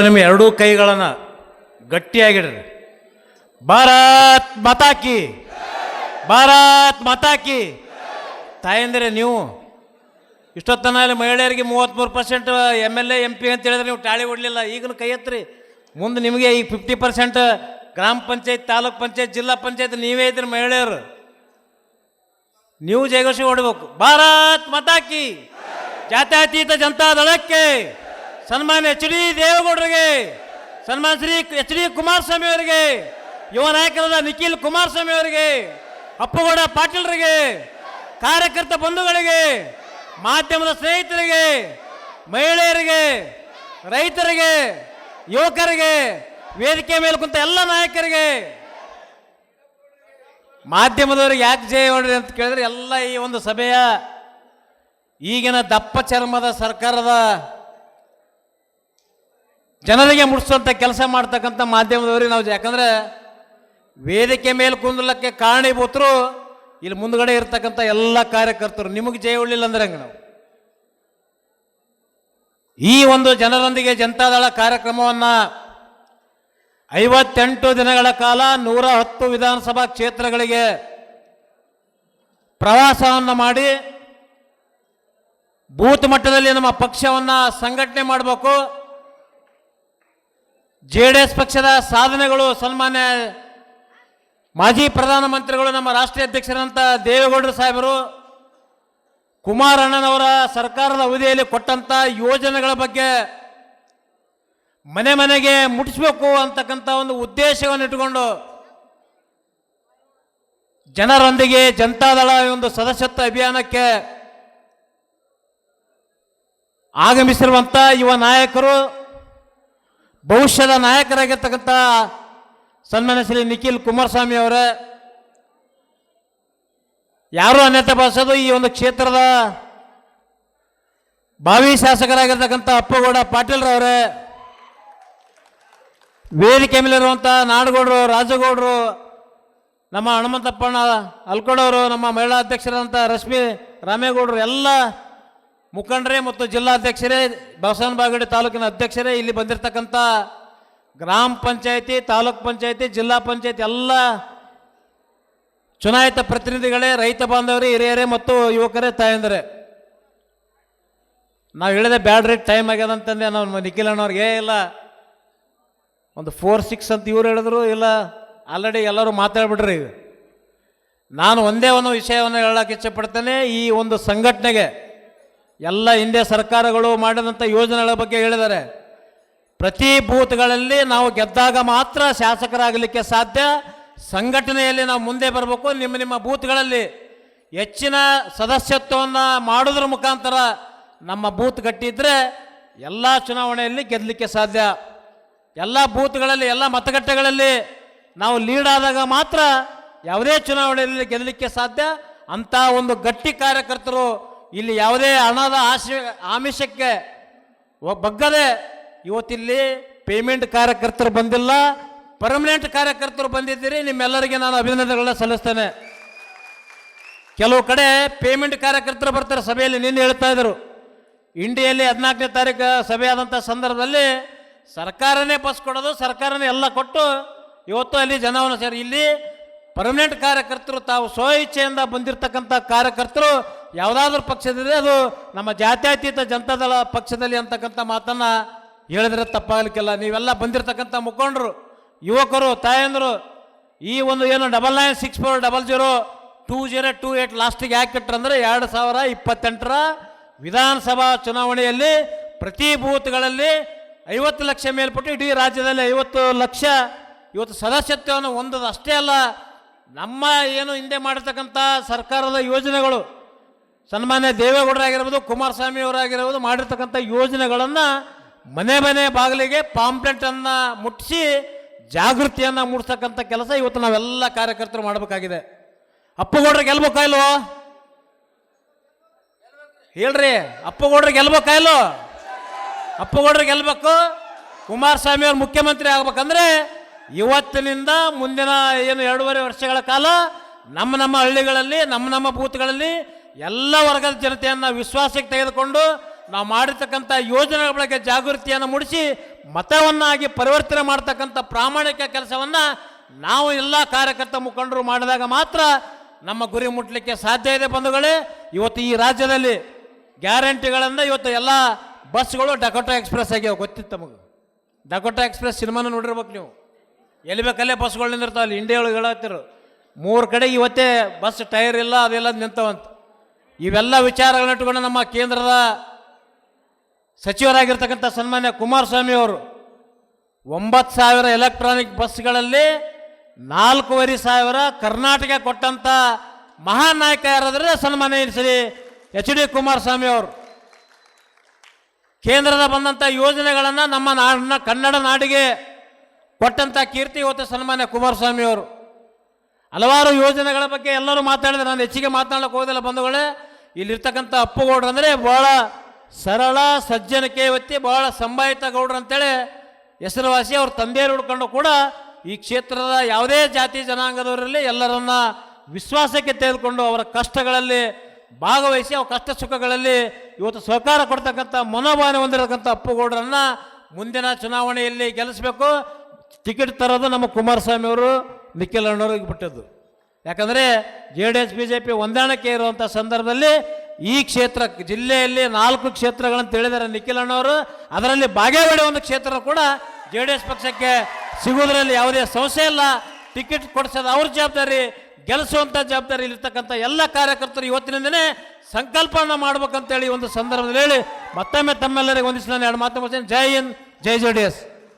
ನಿಮ್ಮ ಎರಡೂ ಕೈಗಳನ್ನು ಗಟ್ಟಿಯಾಗಿಡ್ರಿ. ಭಾರತ್ ಮಾತಾ ಕಿ, ಭಾರತ್ ಮಾತಾ ಕಿ. ತಾಯಂದ್ರೆ ನೀವು ಇಷ್ಟೊತ್ತನ ಮಹಿಳೆಯರಿಗೆ 33% MLA MP ಅಂತ ಹೇಳಿದ್ರೆ ನೀವು ಟಾಳಿ ಹೊಡಲಿಲ್ಲ. ಈಗಲೂ ಕೈ ಎತ್ರಿ. ಮುಂದೆ ನಿಮಗೆ ಈಗ 50% ಗ್ರಾಮ ಪಂಚಾಯತ್, ತಾಲೂಕ್ ಪಂಚಾಯತ್, ಜಿಲ್ಲಾ ಪಂಚಾಯತ್ ನೀವೇ ಇದ್ರಿ ಮಹಿಳೆಯರು. ನೀವು ಜಯಘೋಷ ಹೊಡಬೇಕು. ಭಾರತ್ ಮಾತಾ ಕಿ, ಜಾತ್ಯತೀತ ಜನತಾ ದಳಕ್ಕೆ, ಸನ್ಮಾನ್ಯ HD ದೇವೇಗೌಡರಿಗೆ, ಸನ್ಮಾನ್ಯ ಶ್ರೀ HD ಕುಮಾರಸ್ವಾಮಿ ಅವರಿಗೆ, ಯುವ ನಾಯಕರಾದ ನಿಖಿಲ್ ಕುಮಾರಸ್ವಾಮಿ ಅವರಿಗೆ, ಅಪ್ಪಗೌಡ ಪಾಟೀಲ್ರಿಗೆ, ಕಾರ್ಯಕರ್ತ ಬಂಧುಗಳಿಗೆ, ಮಾಧ್ಯಮದ ಸ್ನೇಹಿತರಿಗೆ, ಮಹಿಳೆಯರಿಗೆ, ರೈತರಿಗೆ, ಯುವಕರಿಗೆ, ವೇದಿಕೆ ಮೇಲೆ ಕುಂತ ಎಲ್ಲ ನಾಯಕರಿಗೆ, ಮಾಧ್ಯಮದವರಿಗೆ ಯಾಕೆ ಜಯ ಹೊಡ್ರಿ ಅಂತ ಕೇಳಿದ್ರೆ ಎಲ್ಲ ಈ ಒಂದು ಸಭೆಯ ಈಗಿನ ದಪ್ಪ ಚರ್ಮದ ಸರ್ಕಾರದ ಜನರಿಗೆ ಮುಟ್ಟಿಸುವಂಥ ಕೆಲಸ ಮಾಡ್ತಕ್ಕಂಥ ಮಾಧ್ಯಮದವರಿಗೆ ನಾವು, ಯಾಕಂದ್ರೆ ವೇದಿಕೆ ಮೇಲೆ ಕುಂದಲಕ್ಕೆ ಕಾರಣೀಭೂತರು ಇಲ್ಲಿ ಮುಂದ್ಗಡೆ ಇರ್ತಕ್ಕಂಥ ಎಲ್ಲ ಕಾರ್ಯಕರ್ತರು. ನಿಮಗೆ ಜಯ ಹೊಡಲಿಲ್ಲ ಅಂದ್ರೆ ಹಂಗೆ ನಾವು ಈ ಒಂದು ಜನರೊಂದಿಗೆ ಜನತಾದಳ ಕಾರ್ಯಕ್ರಮವನ್ನು 58 ದಿನಗಳ ಕಾಲ 110 ವಿಧಾನಸಭಾ ಕ್ಷೇತ್ರಗಳಿಗೆ ಪ್ರವಾಸವನ್ನು ಮಾಡಿ ಬೂತ್ ಮಟ್ಟದಲ್ಲಿ ನಮ್ಮ ಪಕ್ಷವನ್ನು ಸಂಘಟನೆ ಮಾಡಬೇಕು. JDS ಪಕ್ಷದ ಸಾಧನೆಗಳು, ಸನ್ಮಾನ್ಯ ಮಾಜಿ ಪ್ರಧಾನಮಂತ್ರಿಗಳು, ನಮ್ಮ ರಾಷ್ಟ್ರೀಯ ಅಧ್ಯಕ್ಷರಂತ ದೇವೇಗೌಡರು ಸಾಹೇಬರು, ಕುಮಾರಣ್ಣನವರ ಸರ್ಕಾರದ ಅವಧಿಯಲ್ಲಿ ಕೊಟ್ಟಂತ ಯೋಜನೆಗಳ ಬಗ್ಗೆ ಮನೆ ಮನೆಗೆ ಮುಟ್ಟಿಸಬೇಕು ಅಂತಕ್ಕಂಥ ಒಂದು ಉದ್ದೇಶವನ್ನು ಇಟ್ಟುಕೊಂಡು ಜನರೊಂದಿಗೆ ಜನತಾದಳ ಒಂದು ಸದಸ್ಯತ್ವ ಅಭಿಯಾನಕ್ಕೆ ಆಗಮಿಸಿರುವಂಥ ಯುವ ನಾಯಕರು, ಭವಿಷ್ಯದ ನಾಯಕರಾಗಿರ್ತಕ್ಕಂಥ ಸನ್ಮಾನ್ಯ ಶ್ರೀ ನಿಖಿಲ್ ಕುಮಾರಸ್ವಾಮಿ ಅವರೇ, ಯಾರು ಅನ್ಯತೆ ಭಾವಿಸೋದು ಈ ಒಂದು ಕ್ಷೇತ್ರದ ಭಾವಿ ಶಾಸಕರಾಗಿರ್ತಕ್ಕಂಥ ಅಪ್ಪಗೌಡ ಪಾಟೀಲ್ರವರೇ, ವೇದಿಕೆ ಮೇಲಿರುವಂಥ ನಾಡಗೌಡರು, ರಾಜಗೌಡರು, ನಮ್ಮ ಹನುಮಂತಪ್ಪಣ್ಣ ಅಲ್ಕೋಡವರು, ನಮ್ಮ ಮಹಿಳಾ ಅಧ್ಯಕ್ಷರಾದಂಥ ರಶ್ಮಿ ರಾಮೇಗೌಡರು, ಎಲ್ಲ ಮುಖಂಡರೇ ಮತ್ತು ಜಿಲ್ಲಾಧ್ಯಕ್ಷರೇ, ಬಸವನ ಬಾಗೇವಾಡಿ ತಾಲೂಕಿನ ಅಧ್ಯಕ್ಷರೇ, ಇಲ್ಲಿ ಬಂದಿರತಕ್ಕಂಥ ಗ್ರಾಮ ಪಂಚಾಯತಿ, ತಾಲೂಕ್ ಪಂಚಾಯತಿ, ಜಿಲ್ಲಾ ಪಂಚಾಯತಿ ಎಲ್ಲ ಚುನಾಯಿತ ಪ್ರತಿನಿಧಿಗಳೇ, ರೈತ ಬಾಂಧವರೇ, ಹಿರಿಯರೇ ಮತ್ತು ಯುವಕರೇ, ತಾಯಂದರೆ, ನಾವು ಹೇಳಿದೆ ಬ್ಯಾಡ್ರಿ ಟೈಮ್ ಆಗ್ಯದ ಅಂತಂದೆ. ನಾವು ನಿಖಿಲ್ ಅಣ್ಣವ್ರಿಗೆ ಇಲ್ಲ ಒಂದು 4-6 ಅಂತ ಇವ್ರು ಹೇಳಿದ್ರು, ಇಲ್ಲ ಆಲ್ರೆಡಿ ಎಲ್ಲರೂ ಮಾತಾಡ್ಬಿಟ್ರಿ. ಈಗ ನಾನು ಒಂದೇ ಒಂದು ವಿಷಯವನ್ನು ಹೇಳಕ್ಕೆ ಇಚ್ಛೆಪಡ್ತೇನೆ. ಈ ಒಂದು ಸಂಘಟನೆಗೆ ಎಲ್ಲ ಹಿಂದೆ ಸರ್ಕಾರಗಳು ಮಾಡಿದಂಥ ಯೋಜನೆಗಳ ಬಗ್ಗೆ ಹೇಳಿದ್ದಾರೆ. ಪ್ರತಿ ಬೂತ್ಗಳಲ್ಲಿ ನಾವು ಗೆದ್ದಾಗ ಮಾತ್ರ ಶಾಸಕರಾಗಲಿಕ್ಕೆ ಸಾಧ್ಯ. ಸಂಘಟನೆಯಲ್ಲಿ ನಾವು ಮುಂದೆ ಬರಬೇಕು. ನಿಮ್ಮ ನಿಮ್ಮ ಬೂತ್ಗಳಲ್ಲಿ ಹೆಚ್ಚಿನ ಸದಸ್ಯತ್ವವನ್ನು ಮಾಡೋದ್ರ ಮುಖಾಂತರ ನಮ್ಮ ಬೂತ್ ಗಟ್ಟಿದ್ರೆ ಎಲ್ಲ ಚುನಾವಣೆಯಲ್ಲಿ ಗೆಲ್ಲಲಿಕ್ಕೆ ಸಾಧ್ಯ. ಎಲ್ಲ ಬೂತ್ಗಳಲ್ಲಿ, ಎಲ್ಲ ಮತಗಟ್ಟೆಗಳಲ್ಲಿ ನಾವು ಲೀಡ್ ಆದಾಗ ಮಾತ್ರ ಯಾವುದೇ ಚುನಾವಣೆಯಲ್ಲಿ ಗೆಲ್ಲಲಿಕ್ಕೆ ಸಾಧ್ಯ. ಅಂಥ ಒಂದು ಗಟ್ಟಿ ಕಾರ್ಯಕರ್ತರು ಇಲ್ಲಿ ಯಾವುದೇ ಹಣದ ಆಮಿಷಕ್ಕೆ ಬಗ್ಗದೆ ಇವತ್ತಿಲ್ಲಿ ಪೇಮೆಂಟ್ ಕಾರ್ಯಕರ್ತರು ಬಂದಿಲ್ಲ, ಪರ್ಮನೆಂಟ್ ಕಾರ್ಯಕರ್ತರು ಬಂದಿದ್ದೀರಿ. ನಿಮ್ಮೆಲ್ಲರಿಗೆ ನಾನು ಅಭಿನಂದನೆಗಳನ್ನ ಸಲ್ಲಿಸ್ತೇನೆ. ಕೆಲವು ಕಡೆ ಪೇಮೆಂಟ್ ಕಾರ್ಯಕರ್ತರು ಬರ್ತಾರೆ ಸಭೆಯಲ್ಲಿ. ನಿನ್ನೆ ಹೇಳ್ತಾ ಇದ್ರು, ಇಂಡಿಯಲ್ಲಿ 14ನೇ ತಾರೀಕು ಸಭೆ ಆದಂಥ ಸಂದರ್ಭದಲ್ಲಿ ಸರ್ಕಾರನೇ ಬಸ್ ಕೊಡೋದು, ಸರ್ಕಾರನೇ ಎಲ್ಲ ಕೊಟ್ಟು ಇವತ್ತು ಅಲ್ಲಿ ಜನವನ್ನು ಸೇರಿ. ಇಲ್ಲಿ ಪರ್ಮನೆಂಟ್ ಕಾರ್ಯಕರ್ತರು ತಾವು ಸ್ವಇಚ್ಛೆಯಿಂದ ಬಂದಿರತಕ್ಕಂಥ ಕಾರ್ಯಕರ್ತರು ಯಾವುದಾದ್ರೂ ಪಕ್ಷದಿದೆ ಅದು ನಮ್ಮ ಜಾತ್ಯತೀತ ಜನತಾದಳ ಪಕ್ಷದಲ್ಲಿ ಅಂತಕ್ಕಂಥ ಮಾತನ್ನು ಹೇಳಿದ್ರೆ ತಪ್ಪಾಗಲಿಕ್ಕಿಲ್ಲ. ನೀವೆಲ್ಲ ಬಂದಿರತಕ್ಕಂಥ ಮುಖಂಡರು, ಯುವಕರು, ತಾಯಂದರು, ಈ ಒಂದು ಏನು 9964002028 ಲಾಸ್ಟಿಗೆ ಯಾಕೆ ಇಟ್ಟರಂದರೆ 2028ರ ವಿಧಾನಸಭಾ ಚುನಾವಣೆಯಲ್ಲಿ ಪ್ರತಿ ಬೂತ್ಗಳಲ್ಲಿ 50 ಲಕ್ಷ ಮೇಲ್ಪಟ್ಟು ಇಡೀ ರಾಜ್ಯದಲ್ಲಿ 50 ಲಕ್ಷ ಇವತ್ತು ಸದಸ್ಯತ್ವವನ್ನು ಹೊಂದೋದು ಅಷ್ಟೇ ಅಲ್ಲ, ನಮ್ಮ ಏನು ಹಿಂದೆ ಮಾಡಿರ್ತಕ್ಕಂಥ ಸರ್ಕಾರದ ಯೋಜನೆಗಳು, ಸನ್ಮಾನ್ಯ ದೇವೇಗೌಡರಾಗಿರ್ಬೋದು, ಕುಮಾರಸ್ವಾಮಿ ಅವರಾಗಿರ್ಬೋದು, ಮಾಡಿರ್ತಕ್ಕಂಥ ಯೋಜನೆಗಳನ್ನು ಮನೆ ಮನೆ ಬಾಗಿಲಿಗೆ ಪಾಂಪ್ಲೆಟನ್ನು ಮುಟ್ಟಿಸಿ ಜಾಗೃತಿಯನ್ನು ಮೂಡಿಸ್ತಕ್ಕಂಥ ಕೆಲಸ ಇವತ್ತು ನಾವೆಲ್ಲ ಕಾರ್ಯಕರ್ತರು ಮಾಡಬೇಕಾಗಿದೆ. ಅಪ್ಪಗೌಡ್ರು ಗೆಲ್ಬೇಕಾ ಇಲ್ವೋ ಹೇಳ್ರಿ? ಅಪ್ಪಗೌಡ್ರು ಗೆಲ್ಬೇಕಾ ಇಲ್ವೋ? ಅಪ್ಪಗೌಡ್ರು ಗೆಲ್ಬೇಕು. ಕುಮಾರಸ್ವಾಮಿ ಅವರು ಮುಖ್ಯಮಂತ್ರಿ ಆಗ್ಬೇಕಂದ್ರೆ ಇವತ್ತಿನಿಂದ ಮುಂದಿನ ಏನು 2.5 ವರ್ಷಗಳ ಕಾಲ ನಮ್ಮ ಹಳ್ಳಿಗಳಲ್ಲಿ, ನಮ್ಮ ಬೂತ್ಗಳಲ್ಲಿ ಎಲ್ಲ ವರ್ಗದ ಜನತೆಯನ್ನು ವಿಶ್ವಾಸಕ್ಕೆ ತೆಗೆದುಕೊಂಡು ನಾವು ಮಾಡಿರ್ತಕ್ಕಂಥ ಯೋಜನೆಗಳ ಬಗ್ಗೆ ಜಾಗೃತಿಯನ್ನು ಮೂಡಿಸಿ ಮತವನ್ನಾಗಿ ಪರಿವರ್ತನೆ ಮಾಡ್ತಕ್ಕಂಥ ಪ್ರಾಮಾಣಿಕ ಕೆಲಸವನ್ನು ನಾವು ಎಲ್ಲ ಕಾರ್ಯಕರ್ತ ಮುಖಂಡರು ಮಾಡಿದಾಗ ಮಾತ್ರ ನಮ್ಮ ಗುರಿ ಮುಟ್ಟಲಿಕ್ಕೆ ಸಾಧ್ಯ ಇದೆ ಬಂಧುಗಳೇ. ಇವತ್ತು ಈ ರಾಜ್ಯದಲ್ಲಿ ಗ್ಯಾರಂಟಿಗಳಿಂದ ಇವತ್ತು ಎಲ್ಲ ಬಸ್ಗಳು ಡಕೋಟಾ ಎಕ್ಸ್ಪ್ರೆಸ್ ಆಗ್ಯಾವ. ಗೊತ್ತಿತ್ತು ತಮಗೆ? ಡಕೋಟಾ ಎಕ್ಸ್ಪ್ರೆಸ್ ಸಿನಿಮಾನ ನೋಡಿರ್ಬೇಕು ನೀವು. ಎಲ್ಲಿ ಬೇಕಲ್ಲೇ ಬಸ್ಗಳು ನಿಂದಿರ್ತಾವಲ್ಲಿ. ಇಂಡಿಯಾ ಒಳಗೆ ಹೇಳತ್ತಿರು 3 ಕಡೆ ಇವತ್ತೇ ಬಸ್ ಟೈರ್ ಇಲ್ಲ, ಅದೆಲ್ಲ ನಿಂತವಂತ. ಇವೆಲ್ಲ ವಿಚಾರಗಳನ್ನ ಇಟ್ಟುಕೊಂಡು ನಮ್ಮ ಕೇಂದ್ರದ ಸಚಿವರಾಗಿರ್ತಕ್ಕಂಥ ಸನ್ಮಾನ್ಯ ಕುಮಾರಸ್ವಾಮಿ ಅವರು 9,000 ಎಲೆಕ್ಟ್ರಾನಿಕ್ ಬಸ್ಗಳಲ್ಲಿ 4,500 ಕರ್ನಾಟಕ ಕೊಟ್ಟಂಥ ಮಹಾನ್ ನಾಯಕ ಯಾರಾದರೆ ಸನ್ಮಾನ್ಯ ಶ್ರೀ HD ಕುಮಾರಸ್ವಾಮಿ ಅವರು. ಕೇಂದ್ರದ ಬಂದಂಥ ಯೋಜನೆಗಳನ್ನು ನಮ್ಮ ನಾಡಿನ ಕನ್ನಡ ನಾಡಿಗೆ ಕೊಟ್ಟಂಥ ಕೀರ್ತಿ ಇವತ್ತು ಸನ್ಮಾನ್ಯ ಕುಮಾರಸ್ವಾಮಿ ಅವರು. ಹಲವಾರು ಯೋಜನೆಗಳ ಬಗ್ಗೆ ಎಲ್ಲರೂ ಮಾತಾಡಿದ್ರೆ ನಾನು ಹೆಚ್ಚಿಗೆ ಮಾತನಾಡಕ್ಕೆ ಹೋಗೋದಿಲ್ಲ ಬಂಧುಗಳೇ. ಇಲ್ಲಿರ್ತಕ್ಕಂಥ ಅಪ್ಪುಗೌಡ್ರು ಅಂದರೆ ಭಾಳ ಸರಳ ಸಜ್ಜನಿಕೆ ವ್ಯಕ್ತಿ, ಭಾಳ ಸಂಭಾಯಿತ ಗೌಡ್ರು ಅಂತೇಳಿ ಹೆಸರುವಾಸಿ. ಅವ್ರ ತಂದೆಯರು ಹುಡ್ಕೊಂಡು ಕೂಡ ಈ ಕ್ಷೇತ್ರದ ಯಾವುದೇ ಜಾತಿ ಜನಾಂಗದವರಲ್ಲಿ ಎಲ್ಲರನ್ನ ವಿಶ್ವಾಸಕ್ಕೆ ತೆಗೆದುಕೊಂಡು ಅವರ ಕಷ್ಟಗಳಲ್ಲಿ ಭಾಗವಹಿಸಿ ಅವ್ರ ಕಷ್ಟ ಸುಖಗಳಲ್ಲಿ ಇವತ್ತು ಸಹಕಾರ ಕೊಡ್ತಕ್ಕಂಥ ಮನೋಭಾವನೆ ಹೊಂದಿರತಕ್ಕಂಥ ಅಪ್ಪುಗೌಡ್ರನ್ನ ಮುಂದಿನ ಚುನಾವಣೆಯಲ್ಲಿ ಗೆಲ್ಲಿಸಬೇಕು. ಟಿಕೆಟ್ ತರೋದು ನಮ್ಮ ಕುಮಾರಸ್ವಾಮಿ ಅವರು, ನಿಖಿಲ್ ಅಣ್ಣವ್ರಿಗೆ ಬಿಟ್ಟದ್ದು. ಯಾಕಂದರೆ JDS BJP ಹೊಂದಾಣಿಕೆ ಇರುವಂಥ ಸಂದರ್ಭದಲ್ಲಿ ಈ ಕ್ಷೇತ್ರ ಜಿಲ್ಲೆಯಲ್ಲಿ 4 ಕ್ಷೇತ್ರಗಳನ್ನು ತಿಳಿದಾರೆ ನಿಖಿಲ್ ಅಣ್ಣವರು. ಅದರಲ್ಲಿ ಬಾಗೇವಾಡಿ ಒಂದು ಕ್ಷೇತ್ರ ಕೂಡ JDS ಪಕ್ಷಕ್ಕೆ ಸಿಗುವುದರಲ್ಲಿ ಯಾವುದೇ ಸಮಸ್ಯೆ ಇಲ್ಲ. ಟಿಕೆಟ್ ಕೊಡಿಸೋದು ಅವ್ರ ಜವಾಬ್ದಾರಿ, ಗೆಲ್ಲಿಸುವಂಥ ಜವಾಬ್ದಾರಿ ಇರ್ತಕ್ಕಂಥ ಎಲ್ಲ ಕಾರ್ಯಕರ್ತರು ಇವತ್ತಿನಿಂದನೇ ಸಂಕಲ್ಪನ ಮಾಡ್ಬೇಕಂತೇಳಿ ಒಂದು ಸಂದರ್ಭದಲ್ಲಿ ಹೇಳಿ ಮತ್ತೊಮ್ಮೆ ತಮ್ಮೆಲ್ಲರಿಗೆ ಒಂದಿಷ್ಟು ನಾನು 2 ಮಾತು ಮುಗಿಸ್ತೇನೆ. ಜೈ ಹಿಂದ್, ಜೈ JDS.